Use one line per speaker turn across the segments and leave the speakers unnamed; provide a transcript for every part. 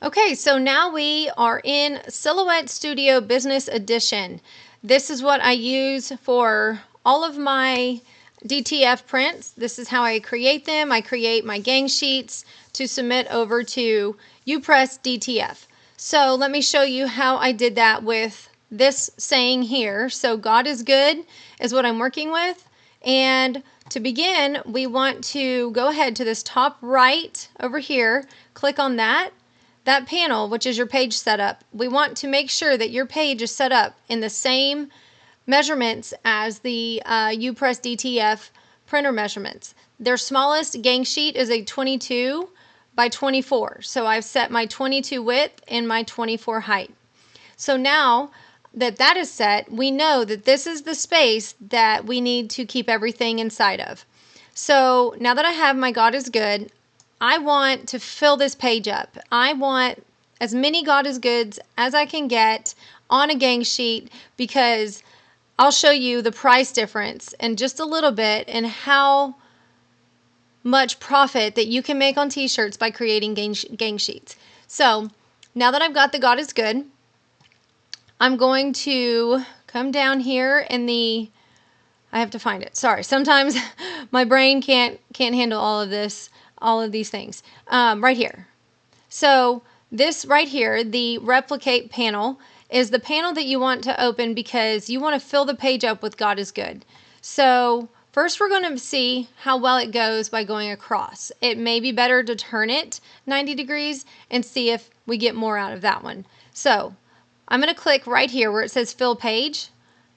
Okay, so now we are in Silhouette Studio Business Edition. This is what I use for all of my DTF prints. This is how I create them. I create my gang sheets to submit over to UPress DTF. So let me show you how I did that with this saying here. So God is good is what I'm working with. And to begin, we want to go ahead to this top right over here, click on that panel, which is your page setup. We want to make sure that your page is set up in the same measurements as the UPress DTF printer measurements. Their smallest gang sheet is a 22 by 24. So I've set my 22 width and my 24 height. So now that that is set, we know that this is the space that we need to keep everything inside of. So now that I have my God is good, I want to fill this page up. I want as many God is goods as I can get on a gang sheet, because I'll show you the price difference in just a little bit and how much profit that you can make on t-shirts by creating gang sheets. So now that I've got the God is good, I'm going to come down in I have to find it. Sorry, sometimes my brain can't handle all of these things. Right here. So this right here, the replicate panel, is the panel that you want to open because you want to fill the page up with God is good. So first we're going to see how well it goes by going across. It may be better to turn it 90 degrees and see if we get more out of that one. So I'm going to click right here where it says fill page.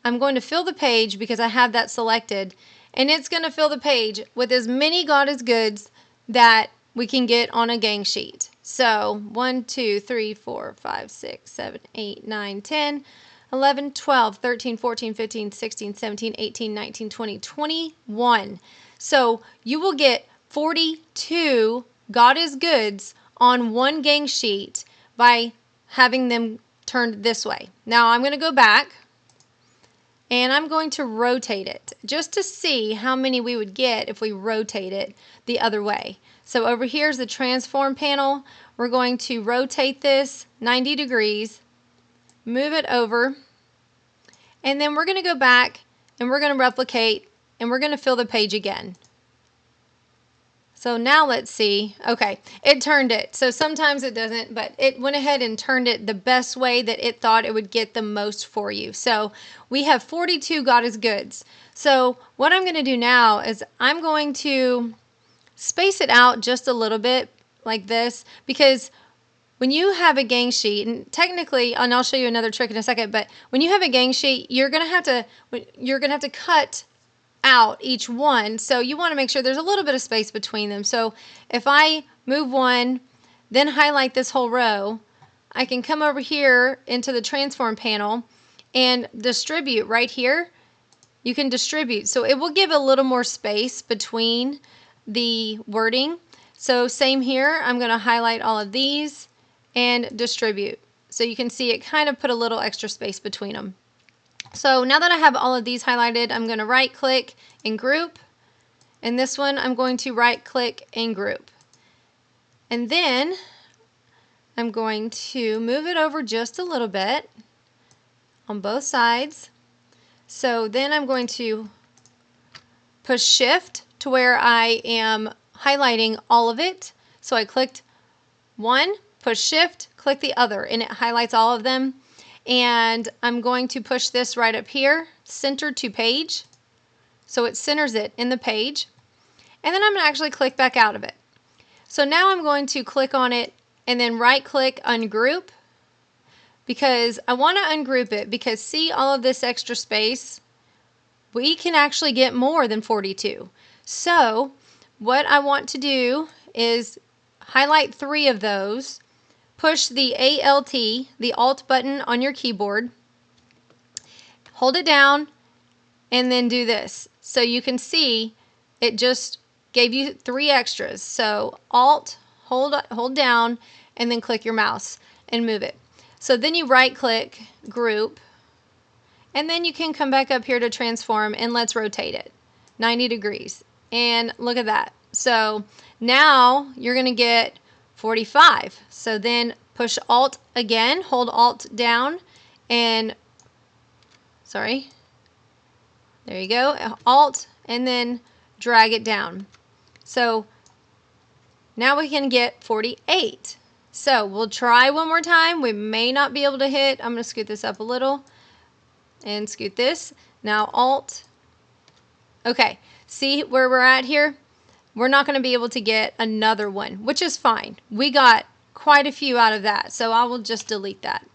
I'm going to fill the page because I have that selected, and it's going to fill the page with as many God is goods that we can get on a gang sheet. So 1, 2, 3, 4, 5, 6, 7, 8, 9, 10, 11, 12, 13, 14, 15, 16, 17, 18, 19, 20, 21. So you will get 42 God is goods on one gang sheet by having them turned this way. Now I'm going to go back and I'm going to rotate it just to see how many we would get if we rotate it the other way. So over here is the transform panel. We're going to rotate this 90 degrees, move it over, and then we're going to go back and we're going to replicate and we're going to fill the page again. So now let's see. Okay, it turned it. So sometimes it doesn't, but it went ahead and turned it the best way that it thought it would get the most for you. So we have 42 God is goods. So what I'm going to do now is I'm going to space it out just a little bit like this, because when you have a gang sheet, and technically, and I'll show you another trick in a second, but when you have a gang sheet, you're going to have to cut out each one. So you want to make sure there's a little bit of space between them. So if I move one, then highlight this whole row, I can come over here into the transform panel and distribute right here. You can distribute. So it will give a little more space between the wording. So same here, I'm going to highlight all of these and distribute. So you can see it kind of put a little extra space between them. So now that I have all of these highlighted, I'm going to right click and group. And this one I'm going to right click and group. And then I'm going to move it over just a little bit on both sides. So then I'm going to push shift to where I am highlighting all of it. So I clicked one, push shift, click the other, and it highlights all of them. And I'm going to push this right up here, center to page, so it centers it in the page. And then I'm going to actually click back out of it. So now I'm going to click on it and then right click ungroup, because I want to ungroup it, because see all of this extra space? We can actually get more than 42. So what I want to do is highlight 3 of those, push the ALT, the Alt button on your keyboard, hold it down, and then do this. So you can see it just gave you 3 extras. So Alt, hold down, and then click your mouse and move it. So then you right click, group, and then you can come back up here to transform, and let's rotate it 90 degrees. And look at that. So now you're going to get 45. So then push Alt again, hold Alt down, and sorry, there you go, Alt, and then drag it down. So now we can get 48. So we'll try one more time. We may not be able to hit. I'm going to scoot this up a little and scoot this. Now Alt. Okay, see where we're at here? We're not going to be able to get another one, which is fine. We got quite a few out of that, so I will just delete that.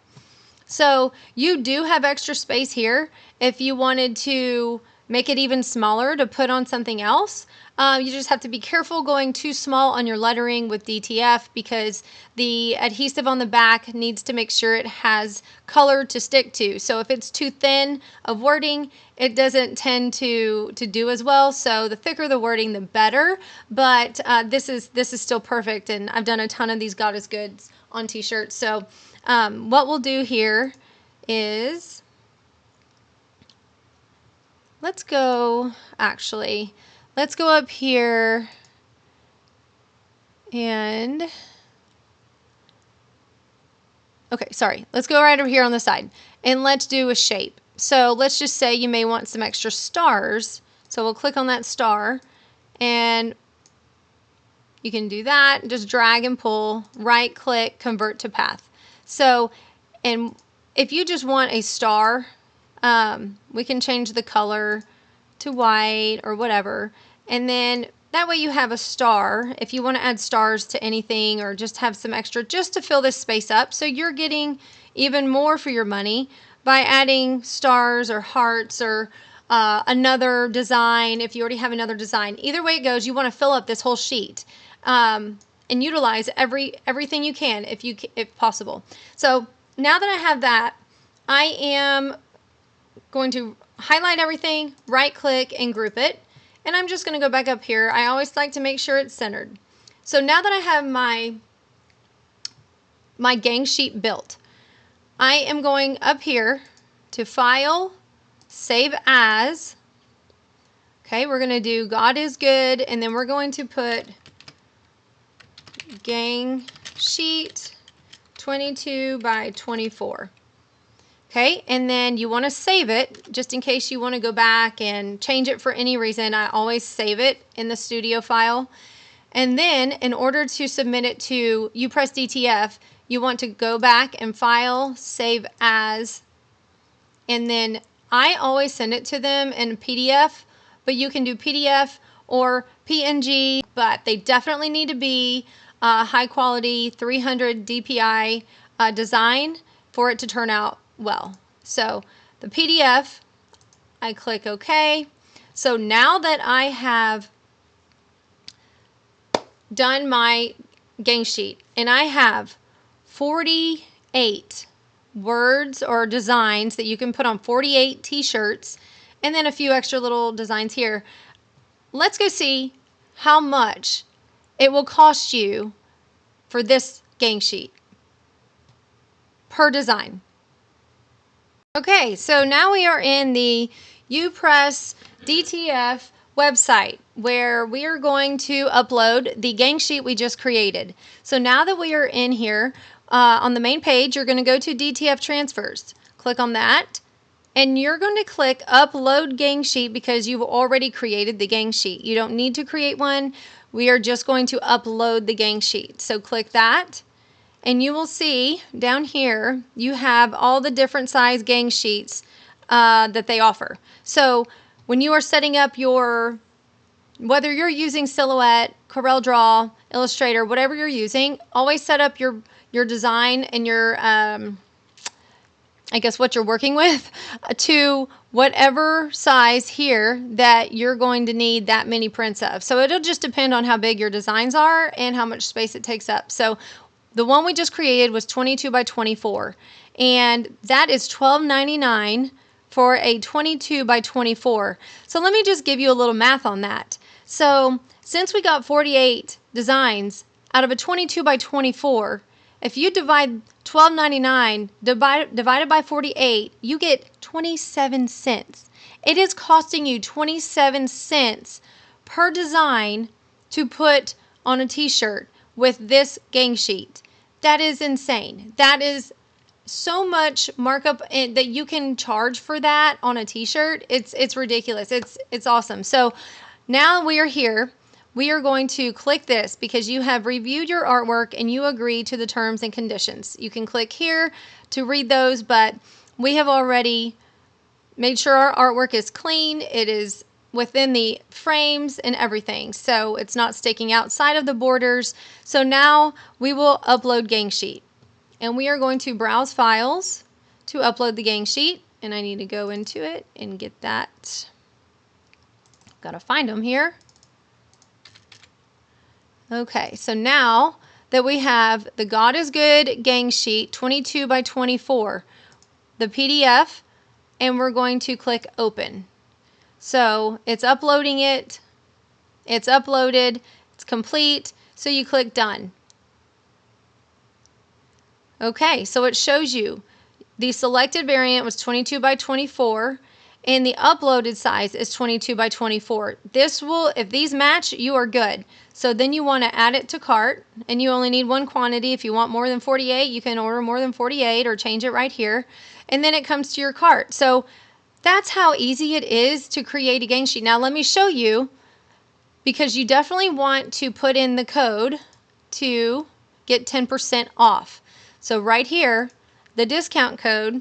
So you do have extra space here if you wanted to make it even smaller to put on something else. You just have to be careful going too small on your lettering with DTF because the adhesive on the back needs to make sure it has color to stick to. So if it's too thin of wording, it doesn't tend to do as well. So the thicker the wording, the better. But this is still perfect, and I've done a ton of these God is Goods on t-shirts. So what we'll do here is, let's go up here and, okay, sorry, let's go right over here on the side and let's do a shape. So let's just say you may want some extra stars. So we'll click on that star and you can do that. Just drag and pull, right click, convert to path. So, and if you just want a star, we can change the color to white or whatever. And then that way you have a star if you want to add stars to anything or just have some extra just to fill this space up. So you're getting even more for your money by adding stars or hearts or another design if you already have another design. Either way it goes, you want to fill up this whole sheet and utilize everything you can if possible. So now that I have that, I am going to highlight everything, right click and group it. And I'm just going to go back up here. I always like to make sure it's centered. So now that I have my gang sheet built, I am going up here to File, Save As. Okay, we're going to do God is Good, and then we're going to put Gang Sheet 22 by 24. Okay, and then you want to save it just in case you want to go back and change it for any reason. I always save it in the studio file. And then in order to submit it to you press DTF, you want to go back and File, Save As, and then I always send it to them in PDF, but you can do PDF or PNG, but they definitely need to be high quality 300 DPI design for it to turn out well. So the PDF, I click OK. So now that I have done my gang sheet and I have 48 words or designs that you can put on 48 t-shirts and then a few extra little designs here, let's go see how much it will cost you for this gang sheet per design. Okay, so now we are in the UPress DTF website where we are going to upload the gang sheet we just created. So now that we are in here on the main page, you're going to go to DTF Transfers. Click on that and you're going to click Upload Gang Sheet because you've already created the gang sheet. You don't need to create one. We are just going to upload the gang sheet. So click that. And you will see down here, you have all the different size gang sheets that they offer. So when you are setting up whether you're using Silhouette, CorelDRAW, Illustrator, whatever you're using, always set up your design and your, I guess what you're working with to whatever size here that you're going to need that many prints of. So it'll just depend on how big your designs are and how much space it takes up. So the one we just created was 22 by 24, and that is $12.99 for a 22 by 24. So let me just give you a little math on that. So since we got 48 designs out of a 22 by 24, if you divide $12.99 divided by 48, you get 27 cents. It is costing you 27 cents per design to put on a t-shirt with this gang sheet. That is insane. That is so much markup that you can charge for that on a t-shirt. It's ridiculous. It's awesome. So now we are here. We are going to click this because you have reviewed your artwork and you agree to the terms and conditions. You can click here to read those, but we have already made sure our artwork is clean. It is within the frames and everything, so it's not sticking outside of the borders. So now we will upload Gang Sheet, and we are going to browse files to upload the Gang Sheet, and I need to go into it and get that. Gotta find them here. Okay, so now that we have the God is Good Gang Sheet 22 by 24, the PDF, and we're going to click open. So it's uploading it, it's uploaded, it's complete, so you click done. Okay, so it shows you the selected variant was 22 by 24 and the uploaded size is 22 by 24. This will, if these match, you are good. So then you want to add it to cart, and you only need one quantity. If you want more than 48, you can order more than 48 or change it right here. And then it comes to your cart. So that's how easy it is to create a gang sheet. Now let me show you, because you definitely want to put in the code to get 10% off. So right here, the discount code,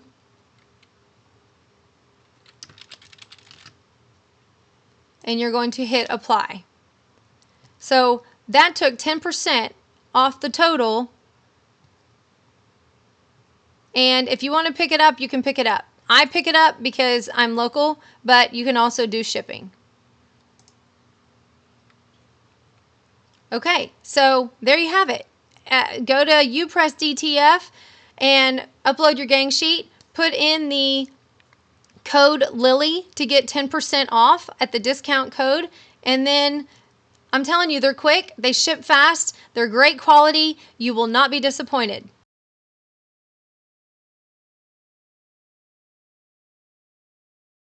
and you're going to hit apply. So that took 10% off the total, and if you want to pick it up, you can pick it up. I pick it up because I'm local, but you can also do shipping. Okay, so there you have it. Go to UPress DTF and upload your gang sheet. Put in the code Lilli to get 10% off at the discount code, and then I'm telling you, they're quick, they ship fast, they're great quality, you will not be disappointed.